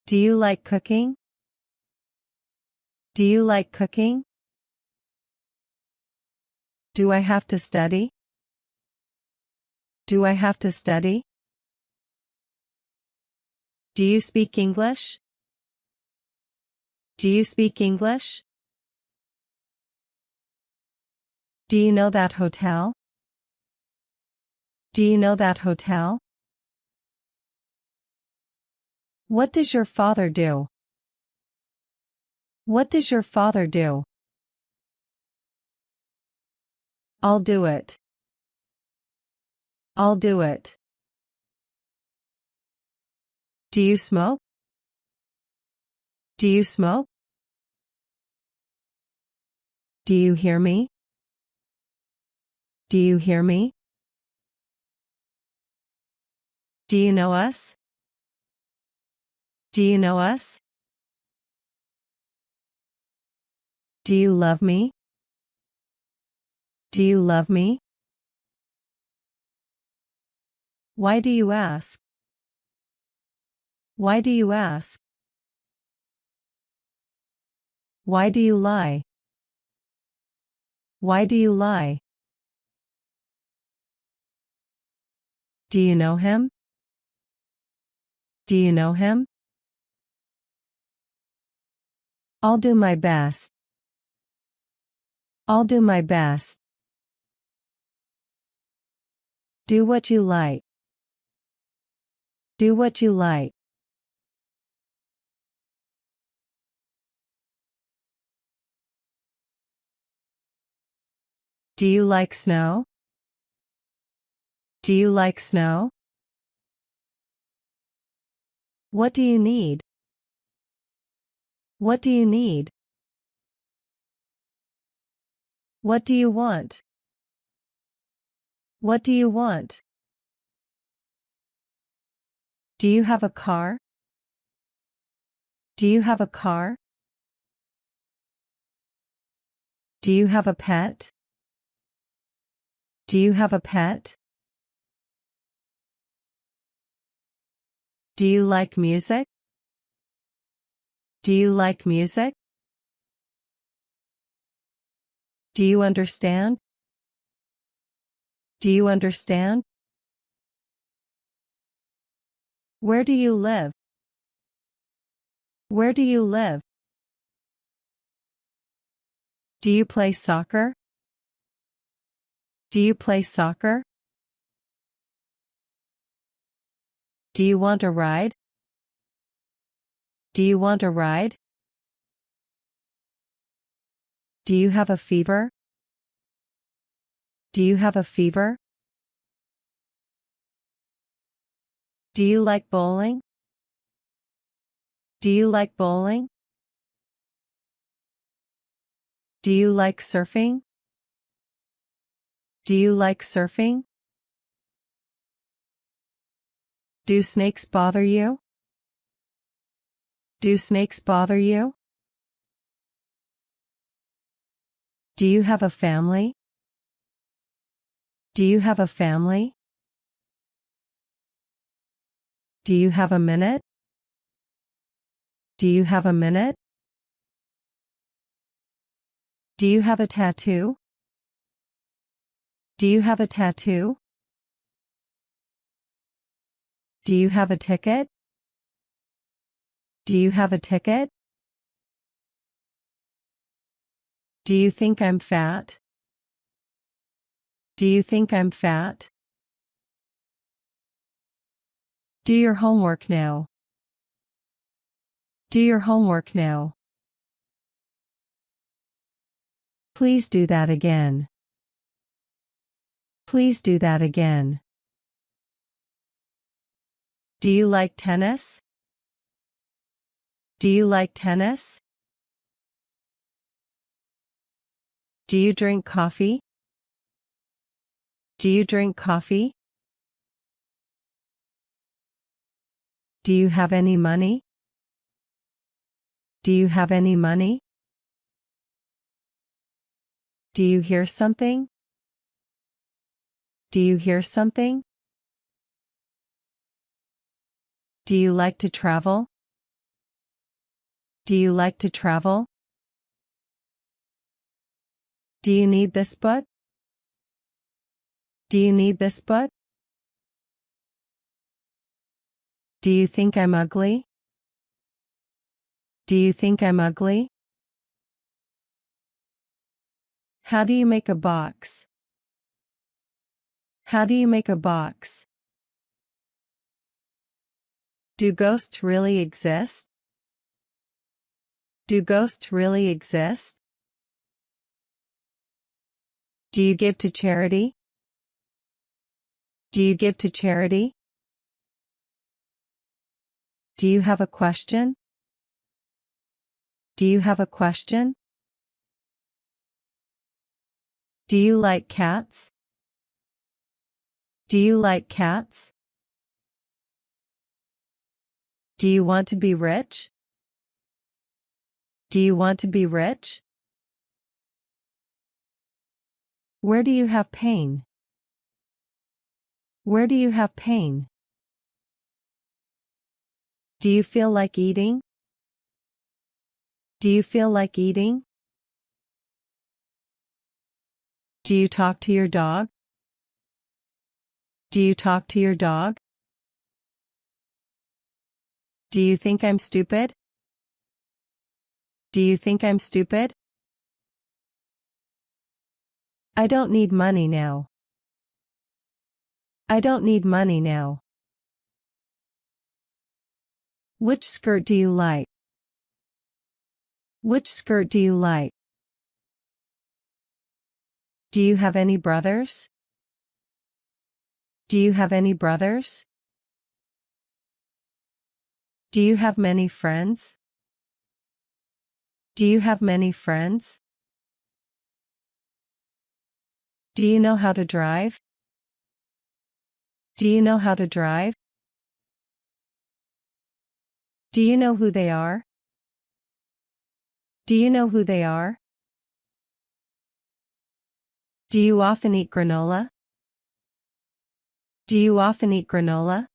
Do you like cooking? Do you like cooking? Do I have to study? Do I have to study? Do you speak English? Do you speak English? Do you know that hotel? Do you know that hotel? What does your father do? What does your father do? I'll do it. I'll do it. Do you smoke? Do you smoke? Do you hear me? Do you hear me? Do you know us? Do you know us? Do you love me? Do you love me? Why do you ask? Why do you ask? Why do you lie? Why do you lie? Do you know him? Do you know him? I'll do my best. I'll do my best. Do what you like. Do what you like. Do you like snow? Do you like snow? What do you need? What do you need? What do you want? What do you want? Do you have a car? Do you have a car? Do you have a pet? Do you have a pet? Do you like music? Do you like music? Do you understand? Do you understand? Where do you live? Where do you live? Do you play soccer? Do you play soccer? Do you want a ride? Do you want a ride? Do you have a fever? Do you have a fever? Do you like bowling? Do you like bowling? Do you like surfing? Do you like surfing? Do snakes bother you? Do snakes bother you? Do you have a family? Do you have a family? Do you have a minute? Do you have a minute? Do you have a tattoo? Do you have a tattoo? Do you have a ticket? Do you have a ticket? Do you think I'm fat? Do you think I'm fat? Do your homework now. Do your homework now. Please do that again. Please do that again. Do you like tennis? Do you like tennis? Do you drink coffee? Do you drink coffee? Do you have any money? Do you have any money? Do you hear something? Do you hear something? Do you like to travel? Do you like to travel? Do you need this book? Do you need this book? Do you think I'm ugly? Do you think I'm ugly? How do you make a box? How do you make a box? Do ghosts really exist? Do ghosts really exist? Do you give to charity? Do you give to charity? Do you have a question? Do you have a question? Do you like cats? Do you like cats? Do you want to be rich? Do you want to be rich? Where do you have pain? Where do you have pain? Do you feel like eating? Do you feel like eating? Do you talk to your dog? Do you talk to your dog? Do you think I'm stupid? Do you think I'm stupid? I don't need money now. I don't need money now. Which skirt do you like? Which skirt do you like? Do you have any brothers? Do you have any brothers? Do you have many friends? Do you have many friends? Do you know how to drive? Do you know how to drive? Do you know who they are? Do you know who they are? Do you often eat granola? Do you often eat granola?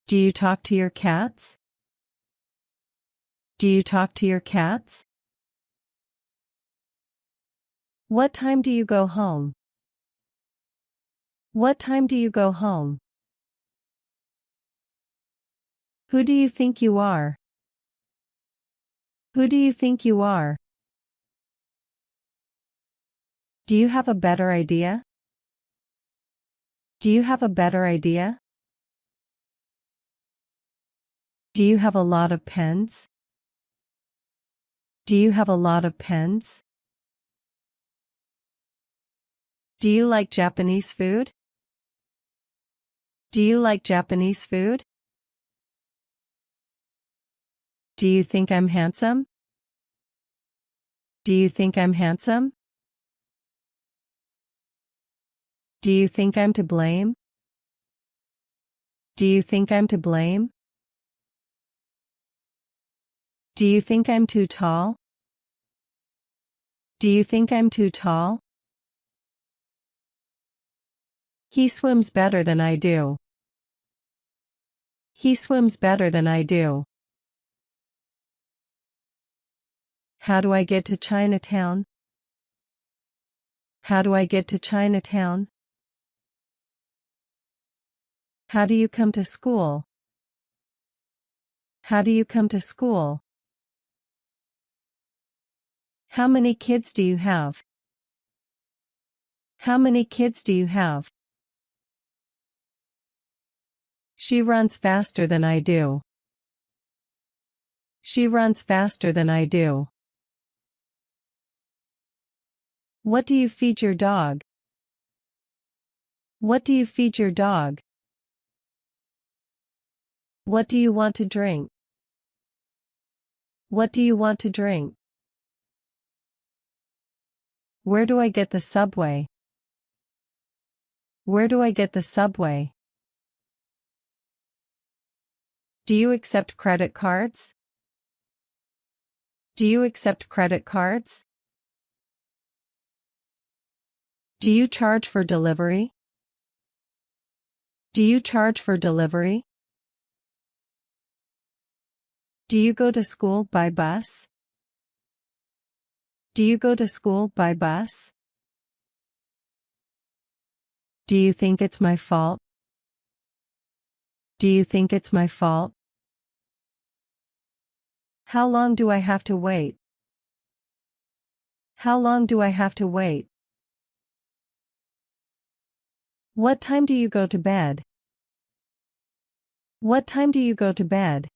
Do you talk to your cats? Do you talk to your cats? What time do you go home? What time do you go home? Who do you think you are? Who do you think you are? Do you have a better idea? Do you have a better idea? Do you have a lot of pens? Do you have a lot of pens? Do you like Japanese food? Do you like Japanese food? Do you think I'm handsome? Do you think I'm handsome? Do you think I'm to blame? Do you think I'm to blame? Do you think I'm too tall? Do you think I'm too tall? He swims better than I do. He swims better than I do. How do I get to Chinatown? How do I get to Chinatown? How do you come to school? How do you come to school? How many kids do you have? How many kids do you have? She runs faster than I do. She runs faster than I do. What do you feed your dog? What do you feed your dog? What do you want to drink? What do you want to drink? Where do I get the subway? Where do I get the subway? Do you accept credit cards? Do you accept credit cards? Do you charge for delivery? Do you charge for delivery? Do you go to school by bus? Do you go to school by bus? Do you think it's my fault? Do you think it's my fault? How long do I have to wait? How long do I have to wait? What time do you go to bed? What time do you go to bed?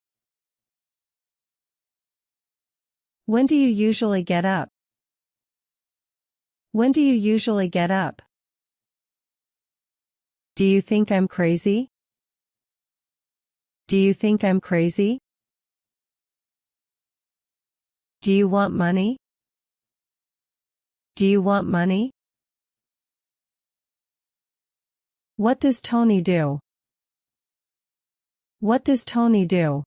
When do you usually get up? When do you usually get up? Do you think I'm crazy? Do you think I'm crazy? Do you want money? Do you want money? What does Tony do? What does Tony do?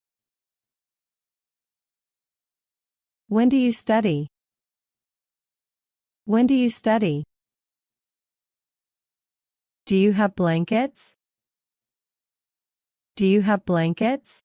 When do you study? When do you study? Do you have blankets? Do you have blankets?